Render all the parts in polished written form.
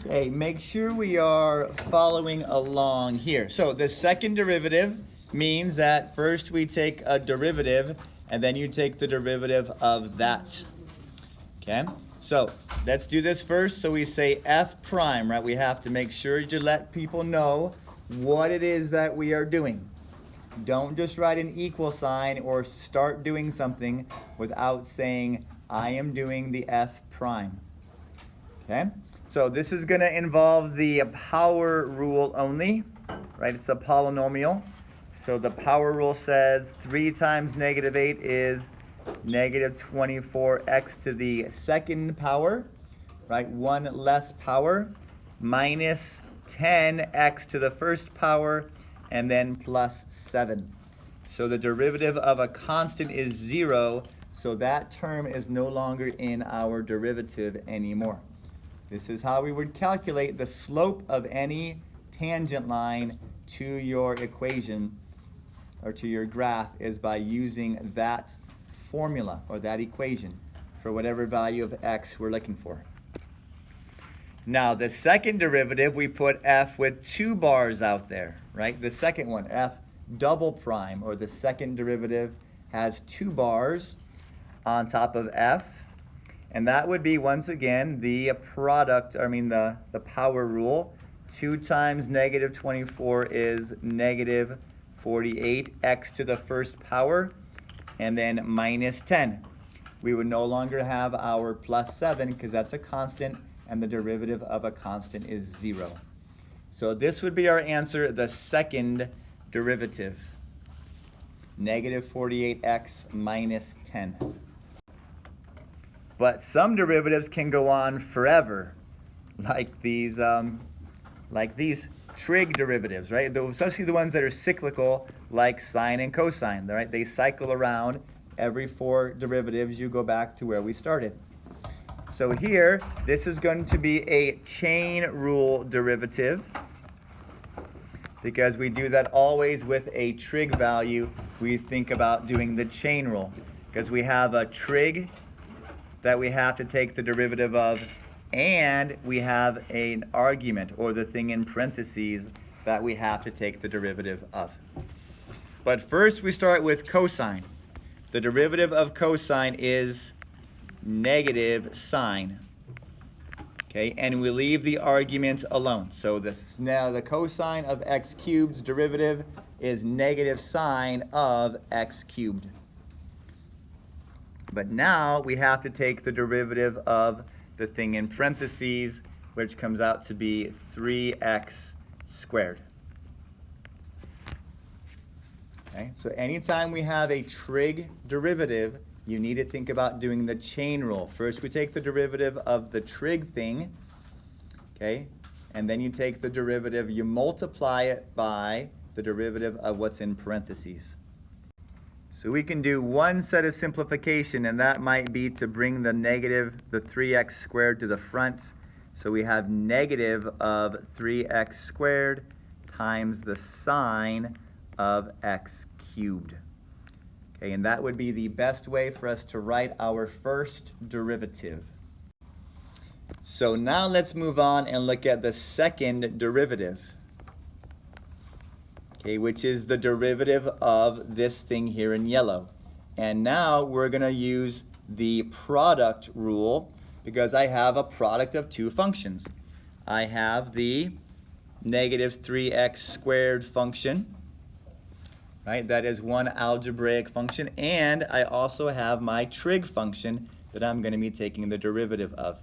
Okay, make sure we are following along here. So the second derivative means that first we take a derivative and then you take the derivative of that. Okay, so let's do this first. So we say f prime, right? We have to make sure to let people know what it is that we are doing. Don't just write an equal sign or start doing something without saying, I am doing the f prime. Okay, so this is going to involve the power rule only, right? It's a polynomial. So the power rule says 3 times negative 8 is negative 24x to the second power, right? 1 less power, minus 10x to the first power, and then plus 7. So the derivative of a constant is 0, so that term is no longer in our derivative anymore. This is how we would calculate the slope of any tangent line to your equation or to your graph, is by using that formula or that equation for whatever value of x we're looking for. Now the second derivative, we put f with 2 bars out there, right? The second one, f double prime, or the second derivative, has 2 bars on top of f. And that would be, once again, the product, the power rule. 2 times negative 24 is negative 48, x to the first power, and then minus 10. We would no longer have our plus 7 because that's a constant, and the derivative of a constant is 0. So this would be our answer, the second derivative, negative 48x minus 10. But some derivatives can go on forever, like these trig derivatives, right? Especially the ones that are cyclical, like sine and cosine, right? They cycle around. Every 4 derivatives, you go back to where we started. So here, this is going to be a chain rule derivative, because we do that always with a trig value. We think about doing the chain rule, because we have a trig that we have to take the derivative of, and we have an argument, or the thing in parentheses, that we have to take the derivative of. But first we start with cosine. The derivative of cosine is negative sine. Okay, and we leave the argument alone. So now the cosine of x cubed's derivative is negative sine of x cubed. But now we have to take the derivative of the thing in parentheses, which comes out to be 3x squared. Okay, so anytime we have a trig derivative, you need to think about doing the chain rule. First we take the derivative of the trig thing, okay, and then you take the derivative, you multiply it by the derivative of what's in parentheses. So we can do one set of simplification, and that might be to bring the 3x squared to the front. So we have negative of 3x squared times the sine of x cubed. Okay, and that would be the best way for us to write our first derivative. So now let's move on and look at the second derivative. Okay, which is the derivative of this thing here in yellow. And now we're going to use the product rule, because I have a product of 2 functions. I have the negative 3x squared function, right? That is one algebraic function. And I also have my trig function that I'm going to be taking the derivative of.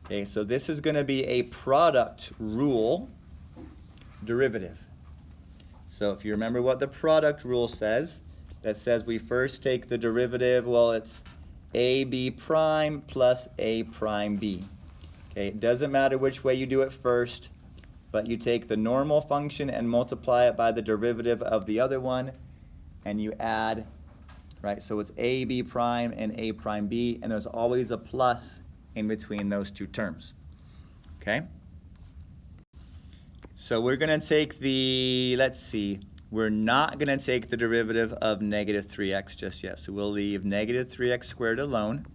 Okay, so this is going to be a product rule derivative. So if you remember what the product rule says, that says we first take the derivative, well, it's ab prime plus a prime b. Okay, it doesn't matter which way you do it first, but you take the normal function and multiply it by the derivative of the other one, and you add, right? So it's ab prime and a prime b, and there's always a plus in between those 2 terms. Okay? So we're going to take we're not going to take the derivative of negative 3x just yet. So we'll leave negative 3x squared alone.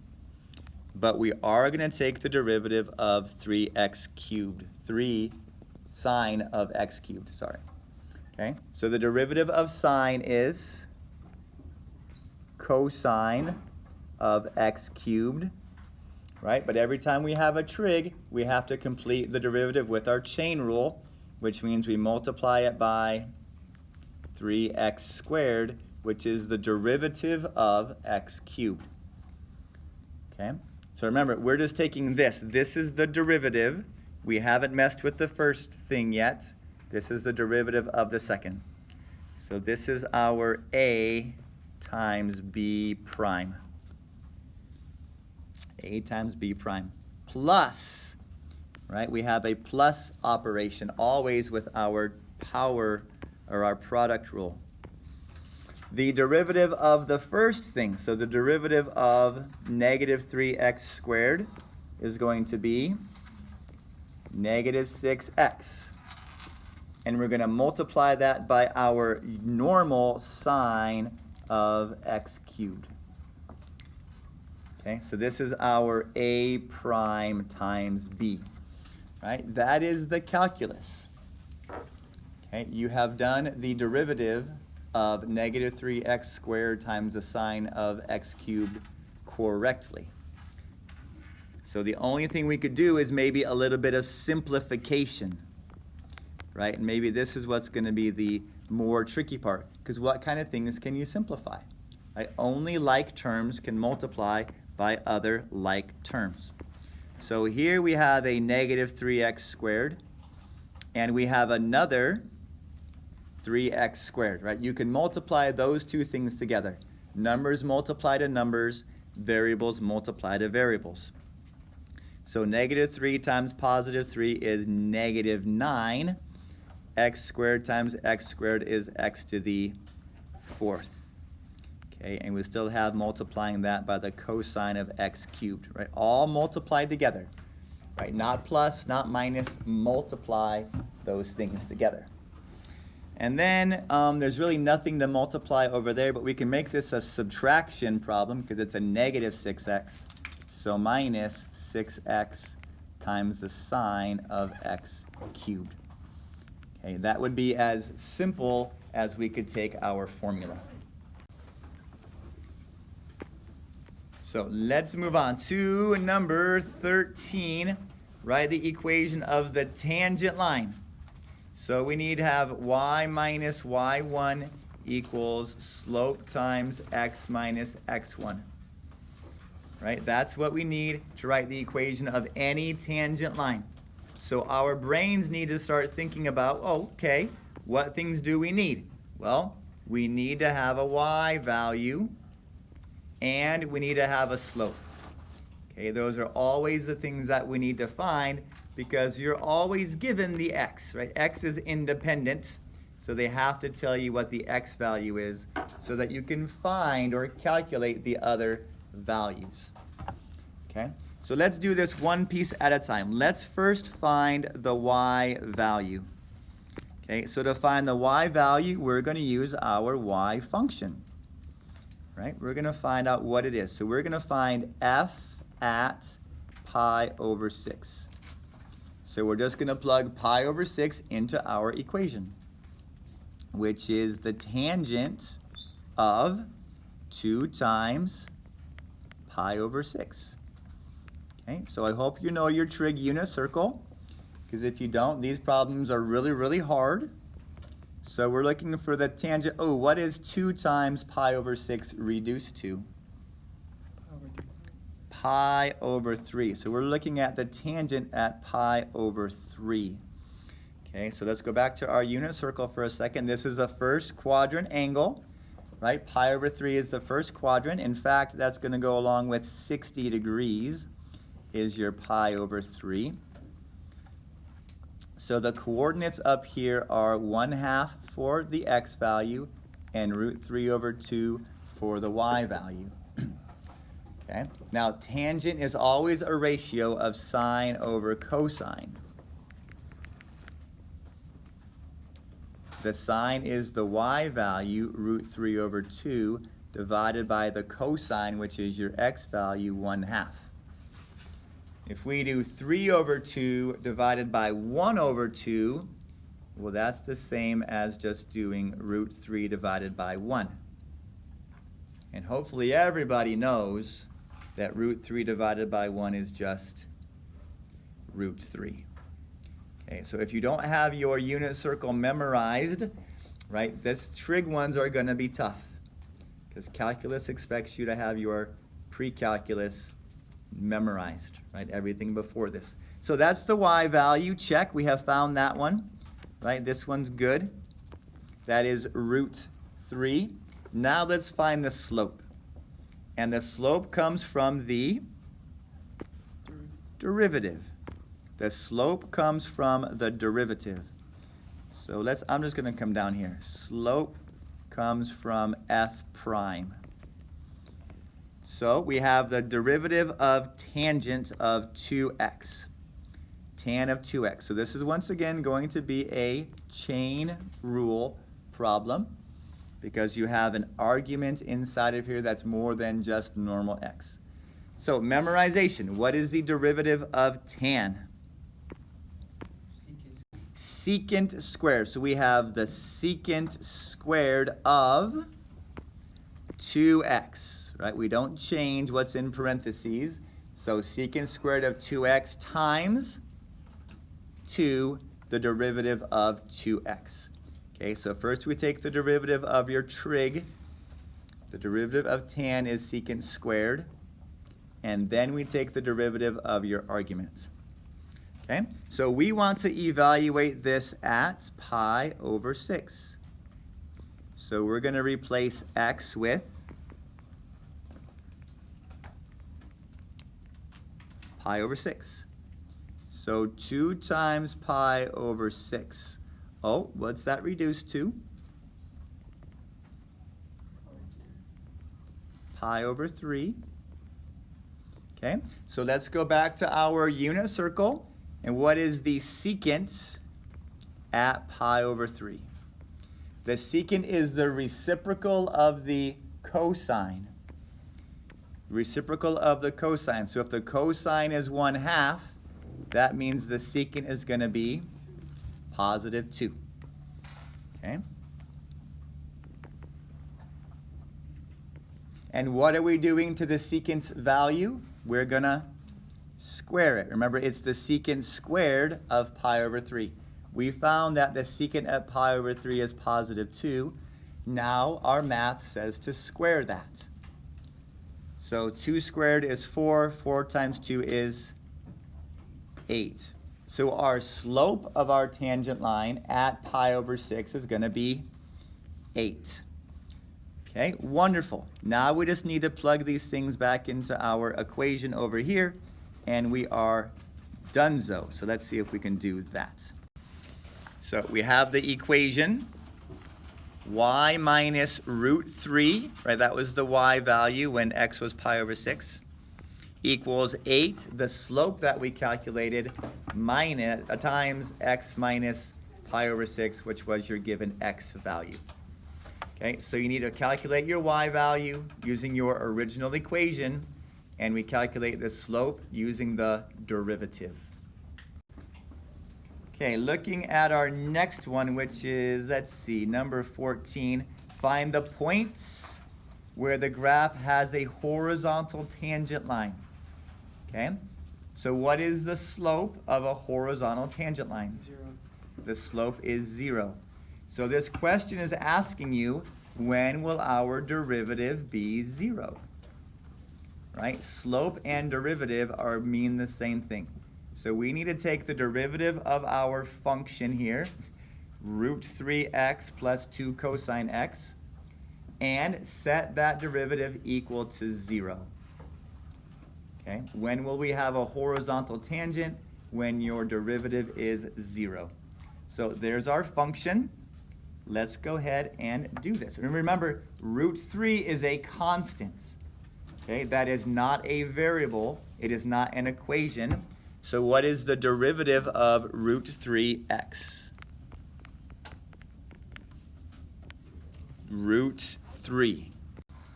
but we are going to take the derivative of 3x cubed. 3 sine of x cubed, sorry. Okay, so the derivative of sine is cosine of x cubed, right? But every time we have a trig, we have to complete the derivative with our chain rule, which means we multiply it by 3x squared, which is the derivative of x cubed. Okay, so remember, we're just taking this. This is the derivative. We haven't messed with the first thing yet. This is the derivative of the second. So this is our a times b prime. A times b prime. Plus, right? We have a plus operation always with our power or our product rule. The derivative of the first thing, so the derivative of negative 3x squared is going to be negative 6x. And we're going to multiply that by our normal sine of x cubed. Okay, so this is our a prime times b, right? That is the calculus. Okay, you have done the derivative of negative 3x squared times the sine of x cubed correctly. So the only thing we could do is maybe a little bit of simplification, right? And maybe this is what's going to be the more tricky part, because what kind of things can you simplify? Right? Only like terms can multiply by other like terms. So here we have a negative 3x squared, and we have another 3x squared, right? You can multiply those two things together. Numbers multiply to numbers, variables multiply to variables. So negative 3 times positive 3 is negative 9. X squared times x squared is x to the 4th. Okay, and we still have multiplying that by the cosine of x cubed, right? All multiplied together, right? Not plus, not minus, multiply those things together. And then there's really nothing to multiply over there, but we can make this a subtraction problem because it's a negative 6x. So minus 6x times the sine of x cubed. Okay, that would be as simple as we could take our formula. So let's move on to number 13. Write the equation of the tangent line. So we need to have y minus y1 equals slope times x minus x1. Right? That's what we need to write the equation of any tangent line. So our brains need to start thinking about, oh, okay, what things do we need? Well, we need to have a y value, and we need to have a slope. Okay, those are always the things that we need to find, because you're always given the x, right? X is independent, so they have to tell you what the x value is so that you can find or calculate the other values. Okay, so let's do this one piece at a time. Let's first find the y value. Okay, so to find the y value, we're going to use our y function. Right? We're going to find out what it is. So we're going to find f at pi over 6. So we're just going to plug pi over 6 into our equation, which is the tangent of 2 times pi over 6. Okay, so I hope you know your trig unit circle, because if you don't, these problems are really, really hard. So we're looking for the tangent. Oh, what is 2 times pi over 6 reduced to? Pi over 3. So we're looking at the tangent at pi over 3. Okay, so let's go back to our unit circle for a second. This is the first quadrant angle, right? Pi over 3 is the first quadrant. In fact, that's going to go along with 60 degrees is your pi over 3. So the coordinates up here are 1/2 for the x value and root 3 over 2 for the y value. Okay. Now, tangent is always a ratio of sine over cosine. The sine is the y value, root 3 over 2, divided by the cosine, which is your x value, 1/2. If we do 3 over 2 divided by 1 over 2, well, that's the same as just doing root 3 divided by 1. And hopefully everybody knows that root 3 divided by 1 is just root 3. Okay, so if you don't have your unit circle memorized, right, this trig ones are going to be tough because calculus expects you to have your pre-calculus memorized, right, everything before this. So that's the y value, check, we have found that one, right, this one's good. That is root 3. Now let's find the slope. And the slope comes from the derivative. The slope comes from the derivative. So I'm just going to come down here. Slope comes from f prime. So we have the derivative of tangent of 2x. Tan of 2x. So this is once again going to be a chain rule problem because you have an argument inside of here that's more than just normal x. So memorization. What is the derivative of tan? Secant squared. So we have the secant squared of 2x, right? We don't change what's in parentheses. So secant squared of 2x times 2, the derivative of 2x. Okay, so first we take the derivative of your trig. The derivative of tan is secant squared. And then we take the derivative of your argument. Okay, so we want to evaluate this at pi over 6. So we're going to replace x with pi over 6. So 2 times pi over 6. Oh, what's that reduced to? Pi over 3. Okay, so let's go back to our unit circle. And what is the secant at pi over 3? The secant is the reciprocal of the cosine. Reciprocal of the cosine. So if the cosine is 1/2, that means the secant is going to be positive 2. Okay? And what are we doing to the secant's value? We're going to square it. Remember, it's the secant squared of pi over 3. We found that the secant at pi over 3 is positive 2. Now our math says to square that. So 2 squared is 4. 4 times 2 is 8. So our slope of our tangent line at pi over 6 is going to be 8. Okay, wonderful. Now we just need to plug these things back into our equation over here, and we are donezo. So let's see if we can do that. So we have the equation y minus root 3, right? That was the y value when x was pi over 6, equals 8, the slope that we calculated, minus times x minus pi over 6, which was your given x value. Okay, so you need to calculate your y value using your original equation, and we calculate the slope using the derivative. Okay, looking at our next one, which is, let's see, number 14. Find the points where the graph has a horizontal tangent line. Okay, so what is the slope of a horizontal tangent line? 0. The slope is 0. So this question is asking you, when will our derivative be 0? Right? Slope and derivative mean the same thing. So we need to take the derivative of our function here, root 3x plus 2 cosine x, and set that derivative equal to 0. Okay? When will we have a horizontal tangent? When your derivative is 0. So there's our function. Let's go ahead and do this. And remember, root 3 is a constant. Okay? That is not a variable. It is not an equation. So what is the derivative of root 3x? Root 3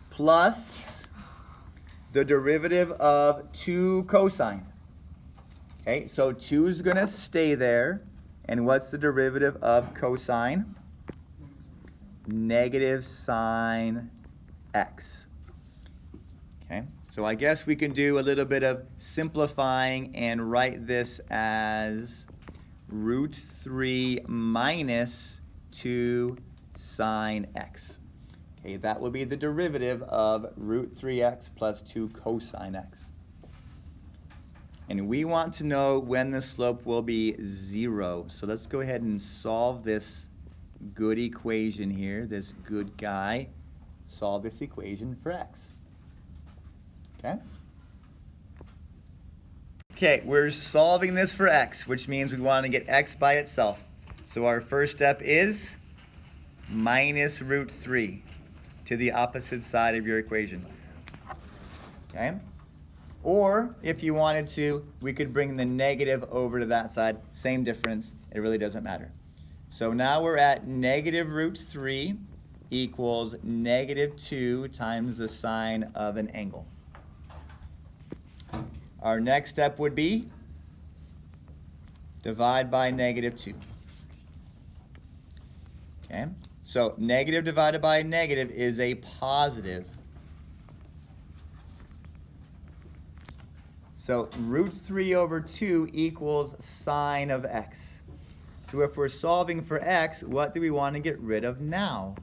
plus the derivative of 2 cosine. Okay, so 2 is going to stay there. And what's the derivative of cosine? Negative sine x. Okay, so I guess we can do a little bit of simplifying and write this as root 3 minus 2 sine x. Okay, that will be the derivative of root 3x plus 2 cosine x. And we want to know when the slope will be 0. So let's go ahead and solve this good equation here, this good guy. Solve this equation for x. Okay? Okay, we're solving this for x, which means we want to get x by itself. So our first step is minus root 3 to the opposite side of your equation. Okay? Or, if you wanted to, we could bring the negative over to that side. Same difference. It really doesn't matter. So now we're at negative root 3 equals negative 2 times the sine of an angle. Our next step would be divide by negative 2. Okay? So negative divided by negative is a positive. So root 3 over 2 equals sine of x. So if we're solving for x, what do we want to get rid of now?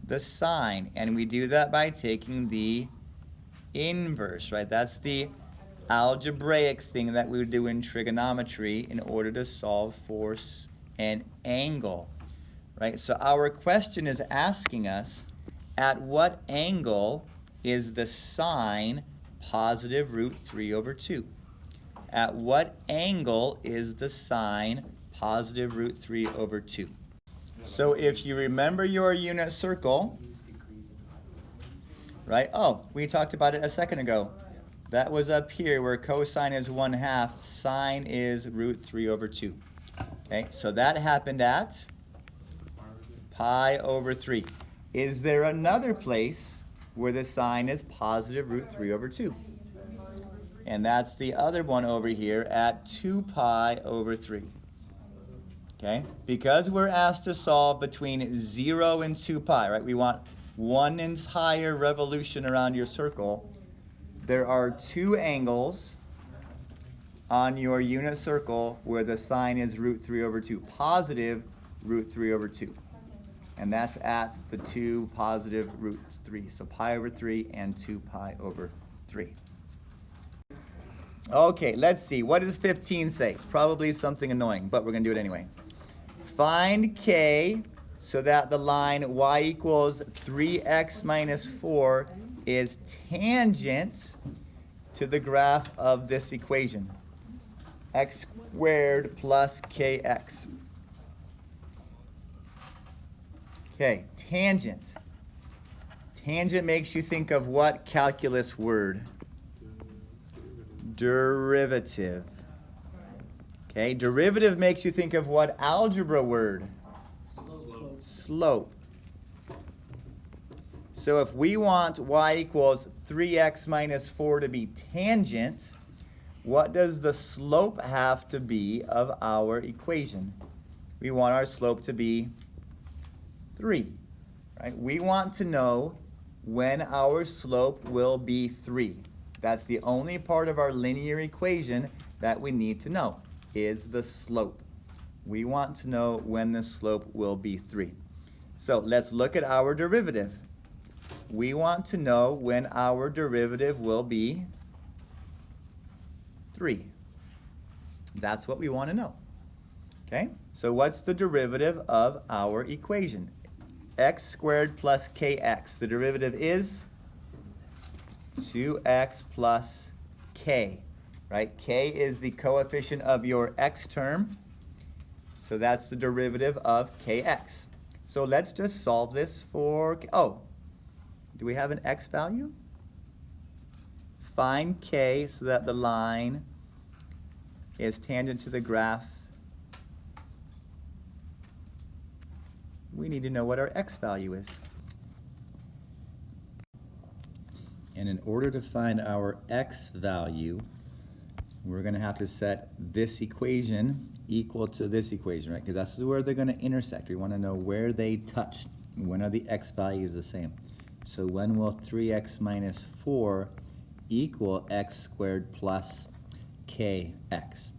The sine. And we do that by taking the inverse, right? That's the algebraic thing that we would do in trigonometry in order to solve for an angle, right? So our question is asking us, at what angle is the sine positive root 3 over 2? At what angle is the sine positive root 3 over 2? So if you remember your unit circle, right? Oh, we talked about it a second ago. That was up here where cosine is 1/2, sine is root 3 over 2. Okay, so that happened at pi over 3. Is there another place where the sine is positive root 3 over 2? And that's the other one over here at 2 pi over 3. Okay, because we're asked to solve between 0 and 2 pi, right? We want one entire revolution around your circle. There are 2 angles on your unit circle where the sine is root 3 over 2, positive root 3 over 2. And that's at the 2 positive root 3. So pi over 3 and 2 pi over 3. Okay, let's see. What does 15 say? Probably something annoying, but we're going to do it anyway. Find k so that the line y equals 3x minus 4 is tangent to the graph of this equation. X squared plus kx. Okay, tangent. Tangent makes you think of what calculus word? Derivative. Okay, derivative makes you think of what algebra word? Slope. So if we want y equals 3x minus 4 to be tangent, what does the slope have to be of our equation? We want our slope to be 3, right? We want to know when our slope will be 3. That's the only part of our linear equation that we need to know, is the slope. We want to know when the slope will be 3. So let's look at our derivative. We want to know when our derivative will be 3. That's what we want to know. Okay? So what's the derivative of our equation? X squared plus kx. The derivative is 2x plus k. Right? K is the coefficient of your x term. So that's the derivative of kx. So let's just solve this for, do we have an x value? Find k so that the line is tangent to the graph. We need to know what our x value is. And in order to find our x value, we're going to have to set this equation equal to this equation, right? Because that's where they're going to intersect. We want to know where they touch. When are the x values the same? So when will 3x minus 4 equal x squared plus kx?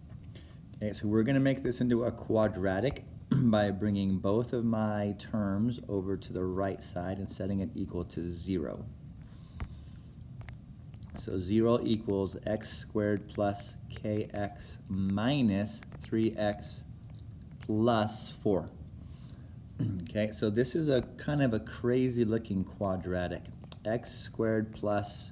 Okay, so we're going to make this into a quadratic by bringing both of my terms over to the right side and setting it equal to 0. So 0 equals x squared plus kx minus 3x plus 4. Okay, so this is a kind of a crazy looking quadratic. X squared plus,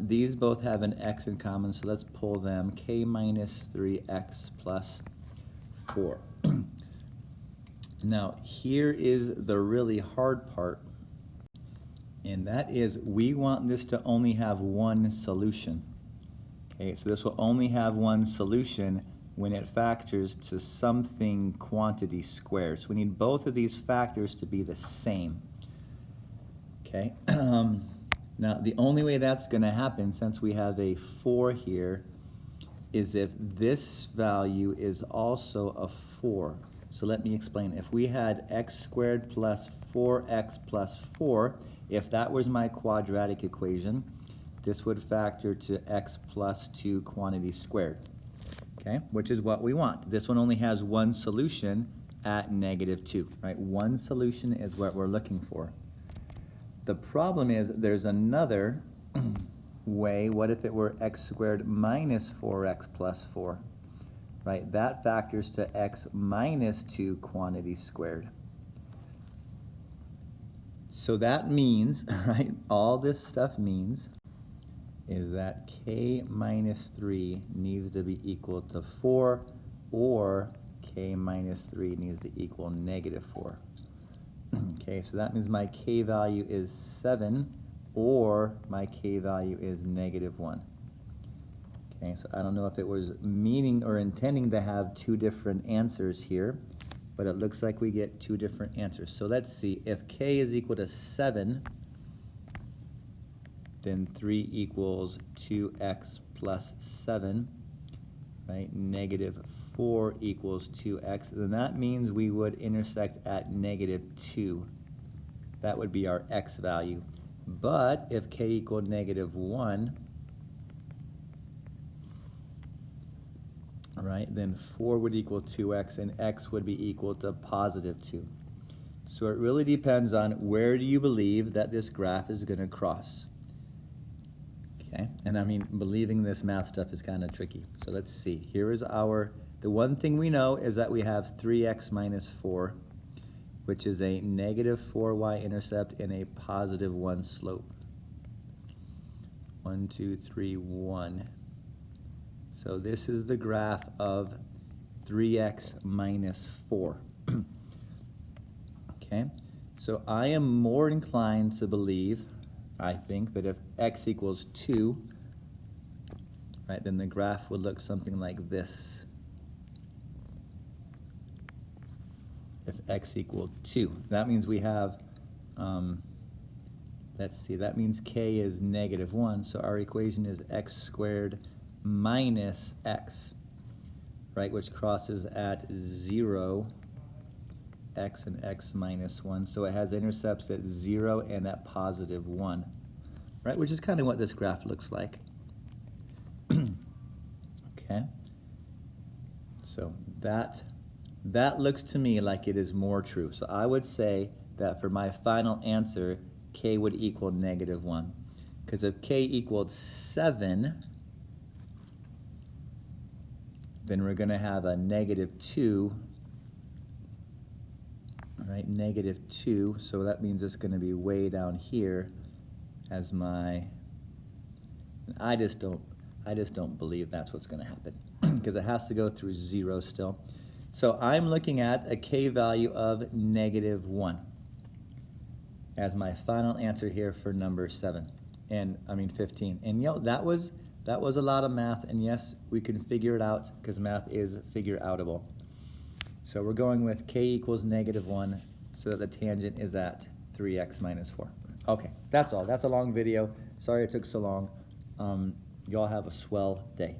these both have an x in common, so let's pull them. K minus 3x plus 4. Now, here is the really hard part, and that is we want this to only have one solution. Okay, so this will only have one solution when it factors to something quantity squared. So we need both of these factors to be the same. Okay, now the only way that's going to happen, since we have a 4 here, is if this value is also a 4. So let me explain. If we had x squared plus 4x plus 4, if that was my quadratic equation, this would factor to x plus 2 quantity squared, okay, which is what we want. This one only has one solution at -2, right? One solution is what we're looking for. The problem is there's another way. What if it were x squared minus 4x plus 4? Right, that factors to x minus 2 quantity squared. So that means, right, all this stuff means is that k minus 3 needs to be equal to 4, or k minus 3 needs to equal -4. Okay, so that means my k value is 7, or my k value is -1. Okay, so I don't know if it was meaning or intending to have two different answers here, but it looks like we get two different answers. So let's see, if k is equal to 7, then 3 equals 2x plus 7, right? -4 equals 2x, then that means we would intersect at -2. That would be our x value. But if k equaled -1, right, then 4 would equal 2x, and x would be equal to +2. So it really depends on where do you believe that this graph is going to cross. Okay, and I mean, believing this math stuff is kind of tricky. So let's see. Here is the one thing we know is that we have 3x minus 4, which is a -4y intercept and a +1 slope. 1, 2, 3, 1. So this is the graph of 3x minus 4. Okay, so I am more inclined to believe, I think, that if x equals 2, right, then the graph would look something like this. If x equaled 2. That means we have, let's see, that means k is -1, so our equation is x squared minus x, right, which crosses at 0, x and x minus 1. So it has intercepts at 0 and at +1, right, which is kind of what this graph looks like. Okay, so that looks to me like it is more true. So I would say that for my final answer, k would equal -1, because if k equaled 7, then we're going to have a -2, right, -2, so that means it's going to be way down here as my, I just don't believe that's what's going to happen, because it has to go through 0 still. So I'm looking at a k value of -1 as my final answer here for number 7, and I mean 15. And you know, that was a lot of math, and yes, we can figure it out because math is figure-outable. So we're going with k equals -1 so that the tangent is at 3x minus 4. Okay, that's all. That's a long video. Sorry it took so long. Y'all have a swell day.